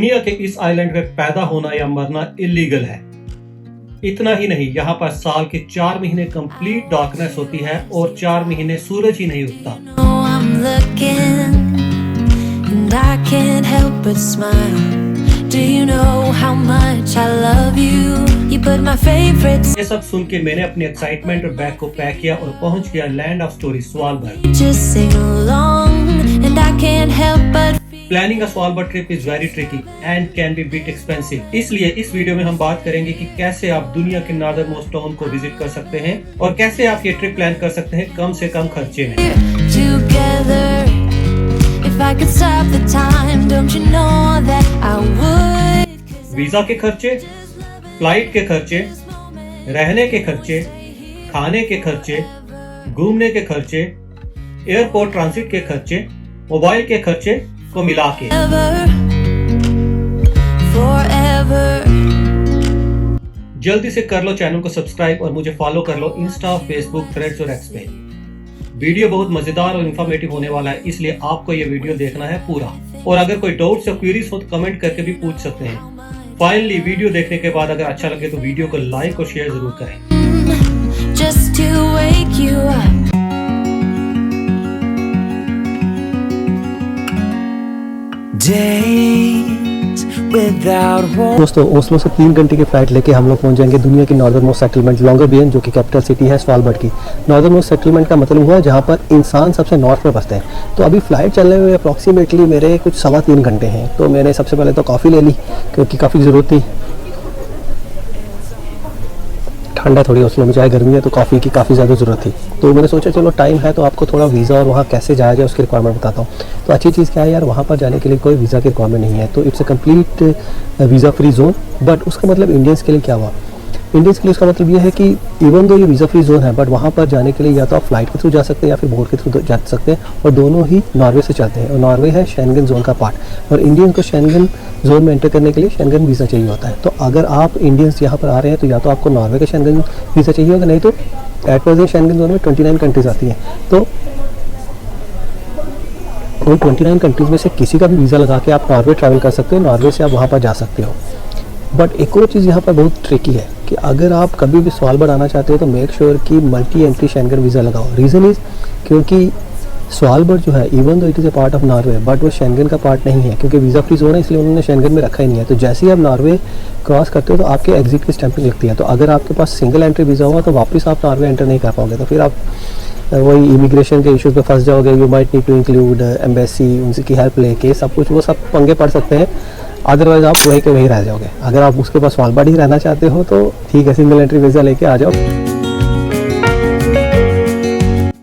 दुनिया के इस आइलैंड में पैदा होना या मरना इलीगल है। इतना ही नहीं, यहाँ पर साल के 4 महीने कंप्लीट डार्कनेस होती है और 4 महीने सूरज ही नहीं उगता। ये सब सुन के मैंने अपनी एक्साइटमेंट और बैग को पैक किया और पहुंच गया land of story Svalbard. Planning a Svalbard trip is very tricky and can be bit expensive. इसलिए इस वीडियो में हम बात करेंगे कि कैसे आप दुनिया के नॉर्दर्न मोस्ट टाउन को विजिट कर सकते हैं और कैसे आप ये ट्रिप प्लान कर सकते हैं कम से कम खर्चे में। वीजा के खर्चे, फ्लाइट के खर्चे, रहने के खर्चे, खाने के खर्चे, घूमने के खर्चे, एयरपोर्ट ट्रांजिट के खर्चे, मोबाइल के खर्चे को मिला के जल्दी से कर लो चैनल को सब्सक्राइब और मुझे फॉलो कर लो इंस्टा, फेसबुक, थ्रेड्स और एक्स पे। वीडियो बहुत मजेदार और इन्फॉर्मेटिव होने वाला है, इसलिए आपको ये वीडियो देखना है पूरा। और अगर कोई डाउट्स या क्वेरीज हो तो कमेंट करके भी पूछ सकते हैं। फाइनली वीडियो देखने के बाद अगर अच्छा लगे तो वीडियो को लाइक और शेयर जरूर करें। दोस्तों, ओस्लो से 3 घंटे की फ्लाइट लेके हम लोग पहुंच जाएंगे दुनिया की नॉर्दर्न मोस्ट सेटलमेंट लॉन्गरबियन, जो कि कैपिटल सिटी है स्वालबर्ड की। नॉर्दर्न मोस्ट सेटलमेंट का मतलब हुआ जहां पर इंसान सबसे नॉर्थ में बसते हैं। तो अभी फ्लाइट चलने में अप्रॉक्सीमेटली मेरे कुछ 3.25 घंटे हैं। तो मैंने सबसे पहले तो कॉफ़ी ले ली क्योंकि काफ़ी ज़रूरत थी। ठंडा थोड़ी ओस्लो में, चाहे गर्मी है तो कॉफ़ी की काफ़ी ज़्यादा ज़रूरत थी। तो मैंने सोचा चलो टाइम है तो आपको थोड़ा वीज़ा और वहाँ कैसे जाया जाए उसकी रिक्वायरमेंट बताता हूँ। तो अच्छी चीज़ क्या है यार, वहाँ पर जाने के लिए कोई वीज़ा की रिक्वायरमेंट नहीं है। तो it's a complete visa free zone. But उसका मतलब इंडियंस के लिए क्या हुआ, इंडियंस के लिए उसका मतलब ये है कि इवन दो ये वीज़ा फ्री जोन है, बट वहाँ पर जाने के लिए या तो आप फ्लाइट के थ्रू जा सकते हैं या फिर बोट के थ्रू जा सकते हैं, और दोनों ही नॉर्वे से चलते हैं। और नॉर्वे है शेंगन जोन का पार्ट, और इंडियंस को शेंगन जोन में एंटर करने के लिए शेंगन वीज़ा चाहिए होता है। तो अगर आप इंडियंस यहाँ पर आ रहे हैं तो या तो आपको नॉर्वे का शेंगन वीज़ा चाहिए होगा, नहीं तो एट प्रेजेंट शेंगन जोन में 29 कंट्रीज आती हैं। तो उन 29 कंट्रीज़ में से किसी का भी वीज़ा लगा के आप नॉर्वे ट्रैवल कर सकते हो, नॉर्वे से आप वहाँ पर जा सकते हो। बट एक और चीज़ यहाँ पर बहुत ट्रिकी है कि अगर आप कभी भी स्वालबर्ड आना चाहते हो तो मेक श्योर कि मल्टी एंट्री शेंगन वीज़ा लगाओ। रीज़न इज़ क्योंकि स्वालबर्ड जो है even though it is a part of Norway, but वो शेंगन का पार्ट नहीं है क्योंकि वीज़ा फ्री जोन है, इसलिए उन्होंने शेंगन में रखा ही नहीं है। तो जैसे ही आप नॉर्वे क्रॉस करते हो तो आपके एग्जिट की स्टैंपिंग लगती है। तो अगर आपके पास सिंगल एंट्री वीज़ा होगा तो वापस आप नॉर्वे एंटर नहीं कर पाओगे, तो फिर आप वही इमिग्रेशन के इश्यूज़ पे फंस जाओगे। You might need to include embassy, उनकी हेल्प लेके सब कुछ वो सब पंगे पड़ सकते हैं। अदरवाइज आप वहीं के वहीं रह जाओगे। अगर आप उसके पास स्वालबर्ड ही रहना चाहते हो तो ठीक है, सिंगल एंट्री वीज़ा लेके आ जाओ।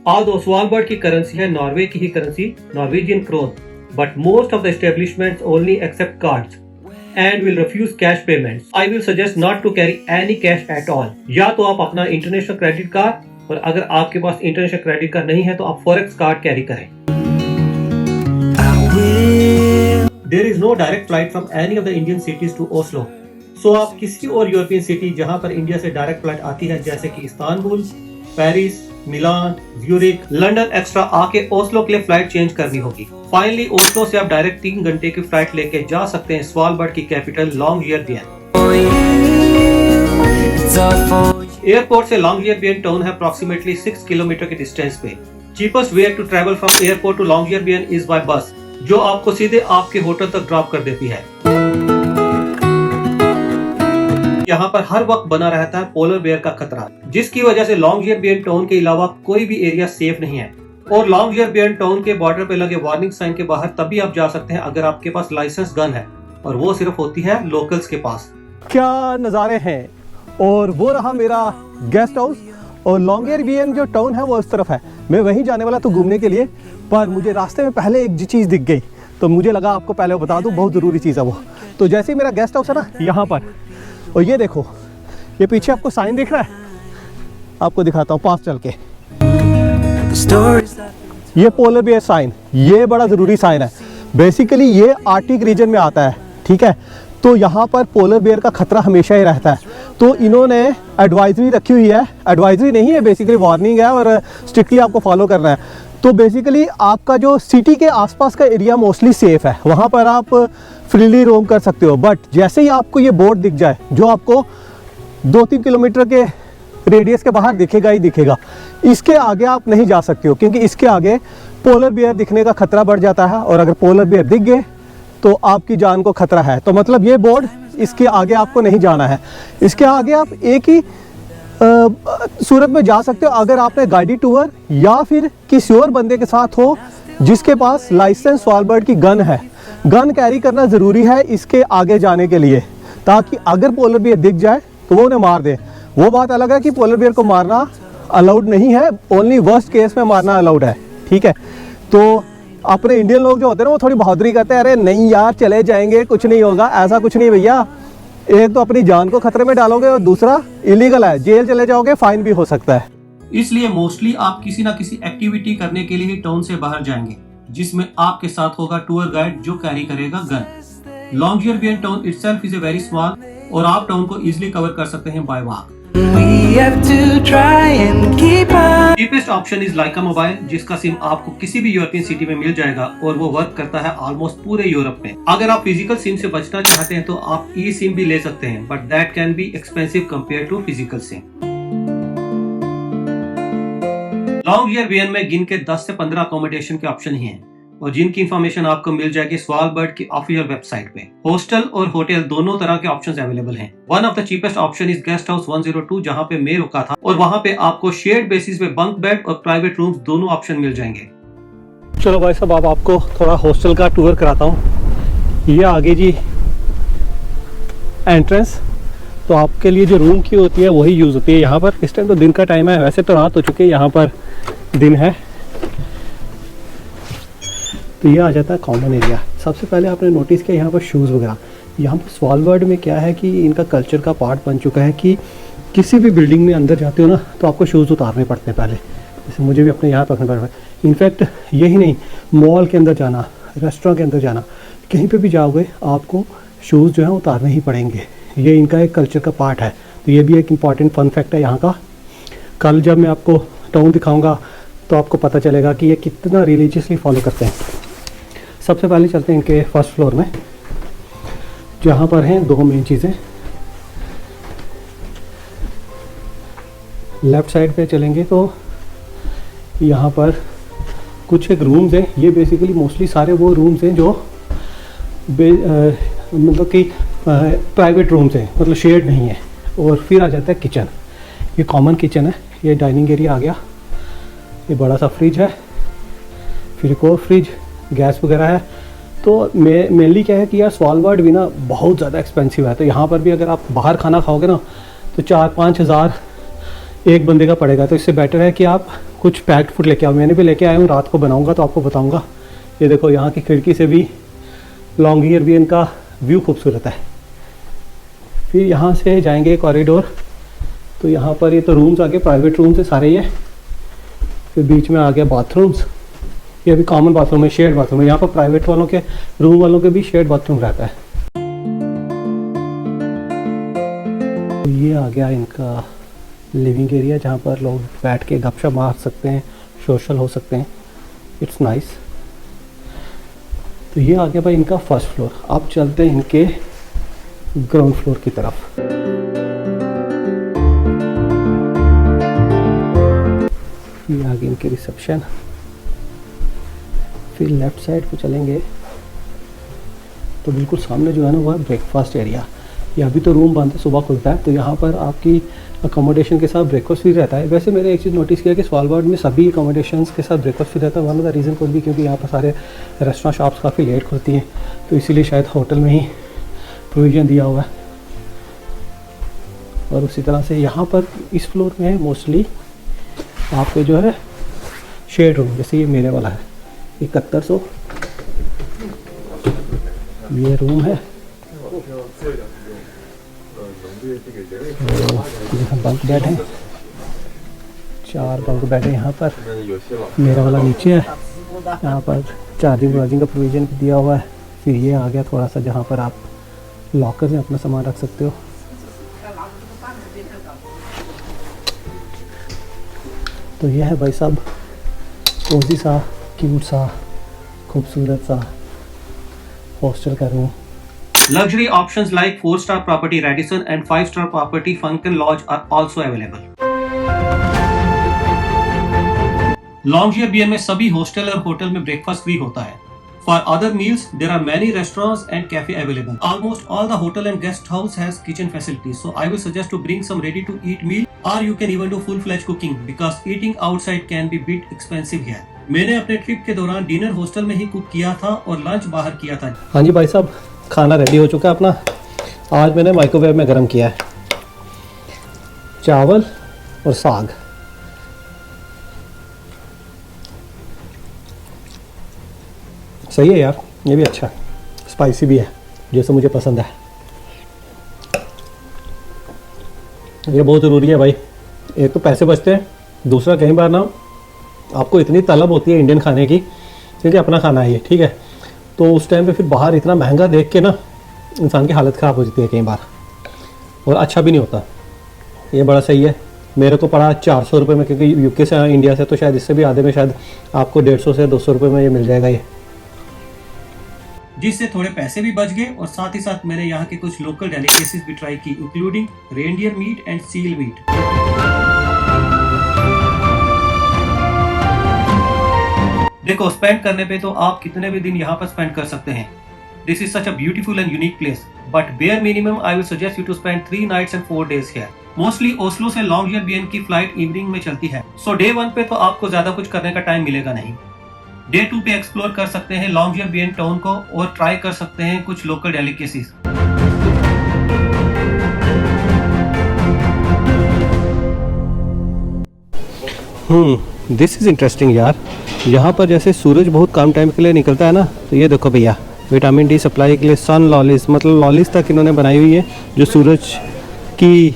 Although स्वालबर्ड की करेंसी है नॉर्वे की ही currency, Norwegian krone, but most of the establishments only accept cards and will refuse cash payments. I will suggest not to carry any cash at all. या तो आप अपना इंटरनेशनल क्रेडिट कार्ड, और अगर आपके पास इंटरनेशनल क्रेडिट कार्ड नहीं है तो आप फॉरेक्स कार्ड कैरी करें। There is no direct flight from any of the Indian cities to Oslo. So आप किसी और यूरोपियन सिटी जहां पर इंडिया से डायरेक्ट फ्लाइट आती है, जैसे कि इस्तांबुल, पेरिस, मिलान, ज्यूरिख, लंदन एक्स्ट्रा आके ओस्लो के लिए फ्लाइट चेंज करनी होगी। फाइनली ओस्लो से आप डायरेक्ट 3 घंटे की फ्लाइट लेके जा सकते हैं स्वालबर्ड की कैपिटल लॉन्गयरबियन। एयरपोर्ट से लॉन्गयरबियन टाउन है अप्रॉक्सीमेटली 6 किलोमीटर के डिस्टेंस पे। Cheapest way to travel from airport to Longyearbyen is by bus, जो आपको सीधे आपके होटल तक ड्रॉप कर देती है। यहाँ पर हर वक्त बना रहता है पोलर बेयर का खतरा, जिसकी वजह से लॉन्गयरबियन टाउन के अलावा कोई भी एरिया सेफ नहीं है। और लॉन्गयरबियन टाउन के बॉर्डर पे लगे वार्निंग साइन के बाहर तभी आप जा सकते हैं अगर आपके पास लाइसेंस गन है, और वो सिर्फ होती है लोकल्स के पास। क्या नज़ारे हैं। और वो रहा मेरा गेस्ट हाउस, और लॉन्गयरबियन जो टाउन है वो उस तरफ है। मैं वहीं जाने वाला तो घूमने के लिए, पर मुझे रास्ते में पहले एक चीज़ दिख गई तो मुझे लगा आपको पहले बता दूं, बहुत ज़रूरी चीज़ है वो। तो जैसे ही मेरा गेस्ट हाउस है ना यहाँ पर, और ये देखो, ये पीछे आपको साइन दिख रहा है, आपको दिखाता हूँ पास चल के। ये पोलर बेयर साइन, ये बड़ा ज़रूरी साइन है। बेसिकली ये आर्टिक रीजन में आता है, ठीक है। तो यहाँ पर पोलर बेयर का खतरा हमेशा ही रहता है। तो इन्होंने एडवाइजरी रखी हुई है, एडवाइजरी नहीं है बेसिकली वार्निंग है, और स्ट्रिक्टली आपको फॉलो करना है। तो बेसिकली आपका जो सिटी के आसपास का एरिया मोस्टली सेफ़ है, वहाँ पर आप फ्रीली रोम कर सकते हो। बट जैसे ही आपको ये बोर्ड दिख जाए जो आपको 2-3 किलोमीटर के रेडियस के बाहर दिखेगा ही दिखेगा, इसके आगे आप नहीं जा सकते हो, क्योंकि इसके आगे पोलर बियर दिखने का खतरा बढ़ जाता है, और अगर पोलर बियर दिख गए तो आपकी जान को खतरा है। तो मतलब ये बोर्ड, इसके आगे आपको नहीं जाना है। इसके आगे आप एक ही सूरत में जा सकते हो, अगर आपने गाइडेड टूर या फिर किसी और बंदे के साथ हो जिसके पास लाइसेंस स्वालबर्ड की गन है। गन कैरी करना ज़रूरी है इसके आगे जाने के लिए, ताकि अगर पोलर बियर दिख जाए तो वो उन्हें मार दे। वो बात अलग है कि पोलर बियर को मारना अलाउड नहीं है, ओनली वर्स्ट केस में मारना अलाउड है, ठीक है। तो अपने इंडियन लोग जो होते हैं ना, वो थोड़ी बहादुरी करते हैं, अरे नहीं यार चले जाएंगे, कुछ नहीं होगा। ऐसा कुछ नहीं भैया, एक तो अपनी जान को खतरे में डालोगे और दूसरा इलीगल है, जेल चले जाओगे, फाइन भी हो सकता है। इसलिए मोस्टली आप किसी ना किसी एक्टिविटी करने के लिए ही टाउन से बाहर जाएंगे, जिसमें आपके साथ होगा टूर गाइड जो कैरी करेगा gun. Longyearbyen town itself is a very small, और आप टाउन को इजीली कवर कर सकते हैं by walk. Cheapest option is Lyca mobile, जिसका सिम आपको किसी भी यूरोपियन सिटी में मिल जाएगा और वो वर्क करता है ऑलमोस्ट पूरे यूरोप में। अगर आप फिजिकल सिम से बचना चाहते हैं तो आप ई सिम भी ले सकते हैं, but that can be expensive compare to physical SIM. Longyearbyen में गिन के 10 से 15 अकोमोडेशन के ऑप्शन ही हैं, और जिनकी इंफॉर्मेशन आपको मिल जाएगी स्वालबर्ड की ऑफिशियल वेबसाइट पे। हॉस्टल और होटल दोनों तरह के ऑप्शंस अवेलेबल हैं। One of the cheapest option is guest house 102, जहां पे मैं रुका था, और वहां पे आपको शेयर्ड बेसिस पे बंक बेड और प्राइवेट रूम्स दोनों ऑप्शन मिल जाएंगे। चलो भाई साहब, अब आपको थोड़ा हॉस्टल का टूर कराता हूँ। ये आगे जी एंट्रेंस, तो आपके लिए जो रूम की होती है वही यूज़ होती है यहाँ पर। इस टाइम तो दिन का टाइम है, वैसे तो रात हो चुकी है, यहाँ पर दिन है। तो ये आ जाता है कॉमन एरिया। सबसे पहले आपने नोटिस किया यहाँ पर शूज़ वगैरह। यहाँ पर स्वालबर्ड में क्या है कि इनका कल्चर का पार्ट बन चुका है कि किसी भी बिल्डिंग में अंदर जाते हो ना तो आपको शूज़ उतारने पड़ते हैं पहले। जैसे मुझे भी अपने यहाँ रखने पड़ते हैं। इनफैक्ट यही नहीं, मॉल के अंदर जाना, रेस्टोरेंट के अंदर जाना, कहीं पर भी जाओगे आपको शूज़ जो है उतारने ही पड़ेंगे। ये इनका एक कल्चर का पार्ट है। तो ये भी एक इम्पॉर्टेंट फन फैक्ट है यहाँ का। कल जब मैं आपको टाउन दिखाऊँगा तो आपको पता चलेगा कि ये कितना रिलीजियसली फॉलो करते हैं। सबसे पहले चलते हैं इनके फर्स्ट फ्लोर में, जहाँ पर हैं दो मेन चीज़ें। लेफ़्ट साइड पे चलेंगे तो यहाँ पर कुछ एक रूम्स हैं। ये बेसिकली मोस्टली सारे वो रूम्स हैं जो मतलब कि प्राइवेट रूम्स हैं, मतलब शेयर्ड नहीं है। और फिर आ जाता है किचन। ये कॉमन किचन है। ये डाइनिंग एरिया आ गया। ये बड़ा सा फ्रिज है, फिर एक और फ्रिज, गैस वगैरह है। तो मेनली क्या है कि यार स्वालबर्ड भी ना बहुत ज़्यादा एक्सपेंसिव है। तो यहाँ पर भी अगर आप बाहर खाना खाओगे ना तो 4-5 हज़ार एक बंदे का पड़ेगा। तो इससे बेटर है कि आप कुछ पैक्ड फूड लेके आओ। मैंने भी लेके आया हूँ, रात को बनाऊँगा तो आपको बताऊँगा। ये देखो, यहाँ की खिड़की से भी लॉन्गयरबियन का व्यू खूबसूरत है। फिर यहाँ से जाएंगे कॉरिडोर, तो यहाँ पर ये तो रूम्स आ गए, प्राइवेट रूम्स है सारे ये। फिर बीच में आ गया बाथरूम्स। ये भी कॉमन बाथरूम है, शेयर्ड बाथरूम है। यहाँ पर प्राइवेट वालों के रूम वालों के भी शेयर्ड बाथरूम रहता है। तो ये आ गया इनका लिविंग एरिया, जहाँ पर लोग बैठ के गपशप मार सकते हैं, सोशल हो सकते हैं। It's nice. तो ये आ गया भाई इनका फर्स्ट फ्लोर। अब चलते हैं इनके ग्राउंड फ्लोर की तरफ। ये आ गई इनकी रिसेप्शन। फिर लेफ़्ट साइड पे चलेंगे तो बिल्कुल सामने जो है ना वो है ब्रेकफास्ट एरिया। ये अभी तो रूम बंद है, सुबह खुलता है। तो यहाँ पर आपकी अकोमोडेशन के साथ ब्रेकफास्ट भी रहता है। वैसे मैंने एक चीज़ नोटिस किया कि स्वालबर्ड में सभी अकोमोडेशंस के साथ ब्रेकफास्ट भी रहता है। वन ऑफ द रीज़न कोई भी क्योंकि यहाँ पर सारे रेस्टोरेंट शॉप्स काफ़ी लेट खुलती हैं, तो इसीलिए शायद होटल में ही प्रोविज़न दिया हुआ है। और उसी तरह से यहाँ पर इस फ्लोर में है मोस्टली आपके जो है शेड रूम। जैसे ये मेरे वाला है 7100, ये रूम है। बंक बेड है, 4 बंक बेड है यहाँ पर। मेरा वाला नीचे है, यहाँ पर चार्जिंग का प्रोविज़न भी दिया हुआ है। फिर ये आ गया थोड़ा सा जहाँ पर आप लॉकर में अपना सामान रख सकते हो। तो ये है भाई साहब कोजी सा, क्यूट सा, खूबसूरत सा हॉस्टल का room. Luxury options like 4-star property Radisson and 5-star property Funken Lodge are also available. Longyearbyen में सभी हॉस्टल और होटल में ब्रेकफास्ट फ्री होता है. For other meals, there are many restaurants and cafe available. Almost all the hotel and guest house has kitchen facilities, so I will suggest to bring some ready-to-eat meal, or you can even do full-fledged cooking because eating outside can be bit expensive here. मैंने अपने trip के दौरान dinner hostel में ही cook किया था और lunch बाहर किया था. हाँ जी भाई साहब, खाना रेडी हो चुका है अपना. आज मैंने माइक्रोवेव में गर्म किया है चावल और साग. सही है यार, ये भी अच्छा है, स्पाइसी भी है जैसे मुझे पसंद है. ये बहुत ज़रूरी है भाई. एक तो पैसे बचते हैं, दूसरा कई बार ना आपको इतनी तलब होती है इंडियन खाने की, क्योंकि अपना खाना है ये, ठीक है, तो उस टाइम पे फिर बाहर इतना महंगा देख के ना इंसान की हालत ख़राब हो जाती है कई बार, और अच्छा भी नहीं होता. ये बड़ा सही है. मेरे को पड़ा 400 रुपये में, क्योंकि यूके से इंडिया से, तो शायद इससे भी आधे में शायद आपको 150 से 200 रुपये में ये मिल जाएगा ये, जिससे थोड़े पैसे भी बच गए. और साथ ही साथ मैंने यहाँ के कुछ लोकल डेलिकेसीज भी ट्राई की, including reindeer meat and seal meat. देखो, स्पेंड करने पे तो आप कितने भी दिन यहाँ पर स्पेंड कर सकते हैं. This is such a beautiful and unique place, but bare minimum I will suggest you to spend 3 nights and 4 days here. Mostly Oslo से लॉन्गयरबियन की फ्लाइट इवनिंग में चलती है, सो डे 1 पे तो आपको ज्यादा कुछ करने का टाइम मिलेगा नहीं. डे 2 पे एक्सप्लोर कर सकते हैं लॉन्गयरबियन टाउन को और ट्राई कर सकते हैं कुछ local delicacies. This is interesting यार. यहाँ पर जैसे सूरज बहुत कम टाइम के लिए निकलता है ना, तो ये देखो भैया, विटामिन डी सप्लाई के लिए सन लॉलीज, मतलब लॉलीज तक इन्होंने बनाई हुई है जो सूरज की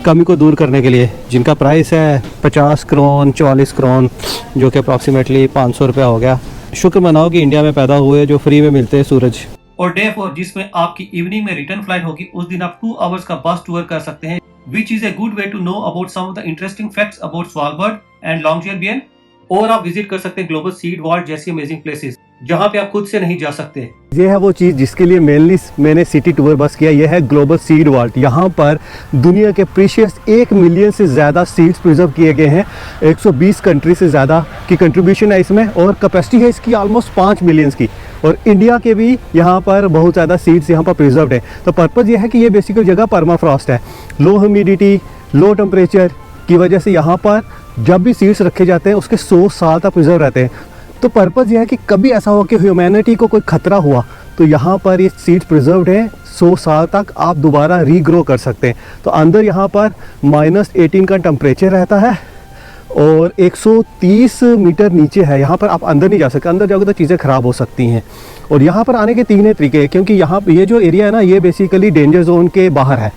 कमी को दूर करने के लिए, जिनका प्राइस है 50 क्रोन 44 क्रोन, जो कि अप्रॉक्सीमेटली 500 रुपया हो गया. शुक्र मनाओ कि इंडिया में पैदा हुए जो फ्री में मिलते हैं सूरज. और डे 4 जिसमें आपकी इवनिंग में रिटर्न फ्लाइट होगी, उस दिन आप 2 hours का बस टूर कर सकते हैं, which is a good way to know about some of the interesting facts about Svalbard and Longyearbyen. और आप विजिट कर सकते हैं ग्लोबल सीड वॉल्ट जैसी अमेजिंग प्लेसेस जहाँ पे आप खुद से नहीं जा सकते. ये है वो चीज़ जिसके लिए मेनली मैंने सिटी टूर बस किया. ये है ग्लोबल सीड वॉल्ट. यहाँ पर दुनिया के प्रीशियस 1 मिलियन से ज़्यादा सीड्स प्रिजर्व किए गए हैं. 120 कंट्री से ज़्यादा की कंट्रीब्यूशन है इसमें, और कैपेसिटी है इसकी ऑलमोस्ट 5 मिलियंस की. और इंडिया के भी यहाँ पर बहुत ज़्यादा सीड्स यहाँ पर प्रिजर्व्ड है. तो पर्पज़ ये है कि ये बेसिकली जगह परमाफ्रॉस्ट है. लो ह्यूमिडिटी, लो टेम्परेचर की वजह से यहाँ पर जब भी सीड्स रखे जाते हैं उसके 100 साल तक प्रिजर्व रहते हैं. तो पर्पज़ यह है कि कभी ऐसा हो कि ह्यूमैनिटी को कोई खतरा हुआ तो यहाँ पर ये सीड्स प्रिजर्व्ड हैं, 100 साल तक आप दोबारा रीग्रो कर सकते हैं. तो अंदर यहाँ पर -18 का टेम्परेचर रहता है और 130 मीटर नीचे है. यहाँ पर आप अंदर नहीं जा सकते, अंदर जाओगे तो चीज़ें ख़राब हो सकती हैं. और यहाँ पर आने के 3 तरीके, क्योंकि यहाँ ये जो एरिया है ना, ये बेसिकली डेंजर जोन के बाहर है,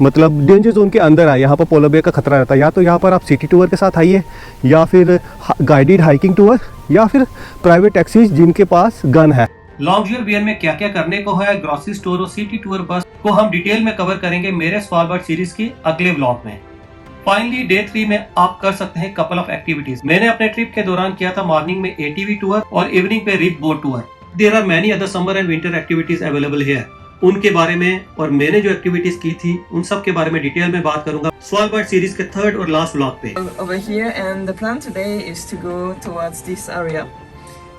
मतलब डेंजर जोन के अंदर है. यहाँ पर पोलर बेयर का खतरा रहता है. या तो यहाँ पर आप सिटी टूर के साथ आइए, या फिर गाइडेड हाइकिंग टूर, या फिर प्राइवेट टैक्सीज जिनके पास गन है. लॉन्गयरबियन में क्या क्या करने को है, ग्रोसरी स्टोर और सिटी टूर बस को हम डिटेल में कवर करेंगे मेरे स्वालबर्ड सीरीज की अगले व्लॉग में. फाइनली डे 3 में आप कर सकते हैं कपल ऑफ एक्टिविटीज. मैंने अपने ट्रिप के दौरान किया था मॉर्निंग में ATV टूर और इवनिंग पे RIB boat tour. There are many other summer and winter activities available here. उनके बारे में और मैंने जो एक्टिविटीज की थी उन सब के बारे में डिटेल में बात करूंगा स्वालबर्ड सीरीज के 3rd और लास्ट व्लॉग पे. Over here, and the plan today is to go towards this area.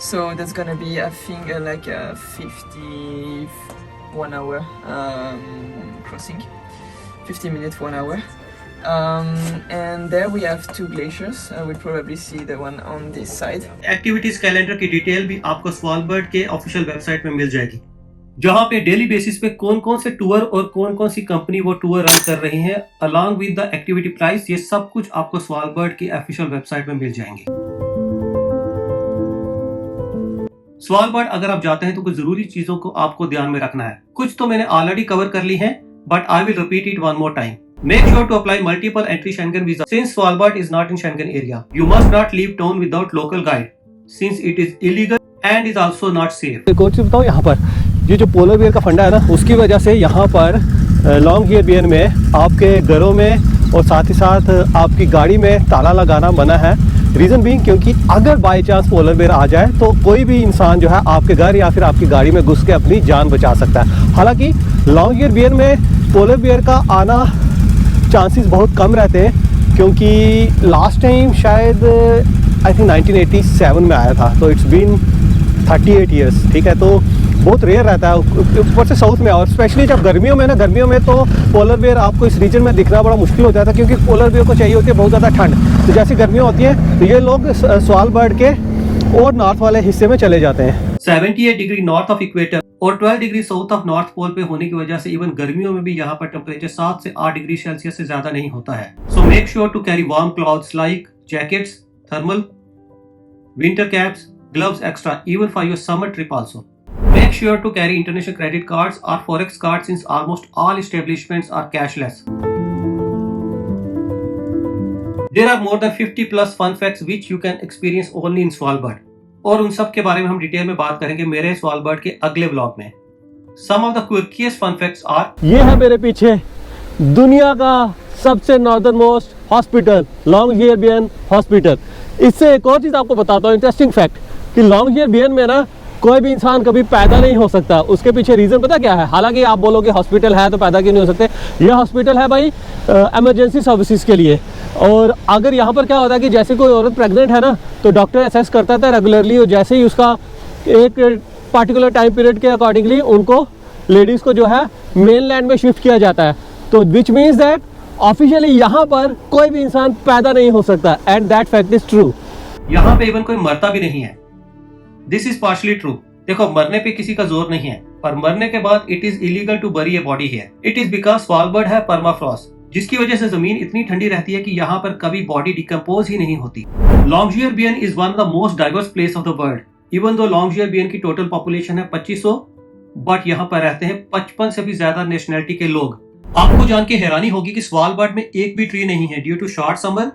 So that's gonna be, I think, like a 51 hour crossing, 50 minutes, 1 hour. And there we have 2 glaciers. We'll probably see the one on this side. Activities calendar की detail भी आपको Svalbard के official website में मिल जाएगी, जहां पे daily basis पे कौन कौन से टूर और कौन कौन सी कंपनी वो टूर रन कर रही है, along with the activity price. ये सब कुछ आपको स्वालबर्ड की ऑफिशियल वेबसाइट में मिल जाएंगे. स्वालबर्ड अगर आप जाते हैं तो कुछ जरूरी चीजों को आपको ध्यान में रखना है. कुछ तो मैंने ऑलरेडी कवर कर ली है, but I will repeat it one more time. Make sure to apply multiple entry Schengen visa since Svalbard is not in Schengen area. You must not leave town without local guide since it is illegal and is also not safe. एक और चीज़ बताओ, यहाँ पर ये जो polar bear का फंडा है ना, उसकी वजह से यहाँ पर लॉन्गयरबियन में आपके घरों में और साथ ही साथ आपकी गाड़ी में ताला लगाना मना है. रीज़न बीइंग क्योंकि अगर बाई चांस पोलर बेयर आ जाए तो कोई भी इंसान जो है आपके घर या फिर आपकी गाड़ी में घुस के अपनी जान बचा सकता है। हालांकि लॉन्ग ईयर बियर में पोलर बेयर का आना चांसेस बहुत कम रहते हैं, क्योंकि लास्ट टाइम शायद आई थिंक 1987 में आया था, तो इट्स बीन 38 ईयर्स, ठीक है। तो बहुत रेयर रहता है ऊपर से साउथ में, और स्पेशली जब गर्मियों में तो पोलर बेयर आपको इस रीजन में दिखना बड़ा मुश्किल हो जाता है, क्योंकि पोलर बेयर को चाहिए होती है बहुत ज़्यादा ठंड। तो जैसी गर्मियाँ होती हैं तो ये लोग स्वालबर्ड के और नॉर्थ वाले हिस्से में चले जाते हैं। 78 डिग्री नॉर्थ ऑफ इक्वेटर और 12 degree south of north pole पे होने की वजह से इवन गर्मियों में भी यहाँ पर टेम्परेचर 7 से 8 डिग्री सेल्सियस से ज्यादा नहीं होता है। So make sure to carry warm clothes like jackets, thermal, winter caps, gloves extra even for your summer trip also. Make sure to carry international credit cards or forex cards since almost all establishments are cashless. There are more than 50 plus fun facts which you can experience only in Svalbard. और उन सब के बारे में हम detail में बात करेंगे मेरे स्वालबर्ड के अगले व्लॉग में। Some of the quirkiest fun facts are ये है मेरे पीछे दुनिया का सबसे नॉर्दर्न मोस्ट हॉस्पिटल, लॉन्गयरबियन हॉस्पिटल। इससे एक और चीज़ आपको बताता हूँ, इंटरेस्टिंग फैक्ट, कि लॉन्गयरबियन में ना कोई भी इंसान कभी पैदा नहीं हो सकता। उसके पीछे रीज़न पता क्या है? हालांकि आप बोलोगे हॉस्पिटल है तो पैदा क्यों नहीं हो सकते। यह हॉस्पिटल है भाई इमरजेंसी सर्विसेज के लिए। और अगर यहाँ पर क्या होता है कि जैसे कोई औरत प्रेग्नेंट है ना, तो डॉक्टर असेस करता था रेगुलरली, और जैसे ही उसका एक पार्टिकुलर टाइम पीरियड के अकॉर्डिंगली उनको लेडीज़ को जो है मेन लैंड में शिफ्ट किया जाता है। तो विच मीन्स दैट ऑफिशियली यहाँ पर कोई भी इंसान पैदा नहीं हो सकता, and that fact is true. यहाँ पे इवन कोई मरता भी नहीं है। This is partially true. देखो, मरने पे किसी का जोर नहीं है, पर मरने के बाद it is illegal to bury a body here. It is because Svalbard है परमाफ्रॉस्ट, जिसकी वजह से जमीन इतनी ठंडी रहती है कि यहाँ पर कभी बॉडी डिकम्पोज ही नहीं होती। Longyearbyen is one of the most diverse place of the world. Even though Longyearbyen की टोटल पॉपुलेशन है 2500, बट यहाँ पर रहते हैं 55 से भी ज्यादा नेशनैलिटी के लोग। आपको जान के हैरानी होगी कि स्वालबर्ड में एक भी ट्री नहीं है ड्यू टू शॉर्ट समर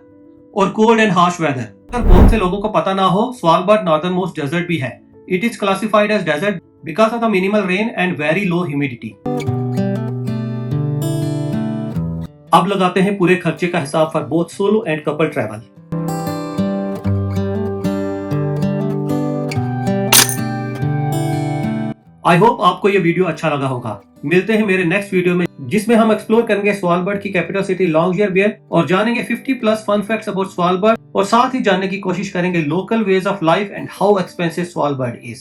और कोल्ड एंड हार्श वेदर। अगर बहुत से लोगों को पता ना हो, स्वालबर्ड नॉर्दर्न मोस्ट डेजर्ट भी है। It is classified as desert because of the minimal rain and very low humidity. अब लगाते हैं पूरे खर्चे का हिसाब for both solo and couple travel. I hope आपको ये वीडियो अच्छा लगा होगा। मिलते हैं मेरे नेक्स्ट वीडियो में, जिसमें हम एक्सप्लोर करेंगे स्वालबर्ड की कैपिटल सिटी लॉन्गयरबियन और जानेंगे 50 plus fun facts about Svalbard, और साथ ही जानने की कोशिश करेंगे local ways of life and how expensive Svalbard is.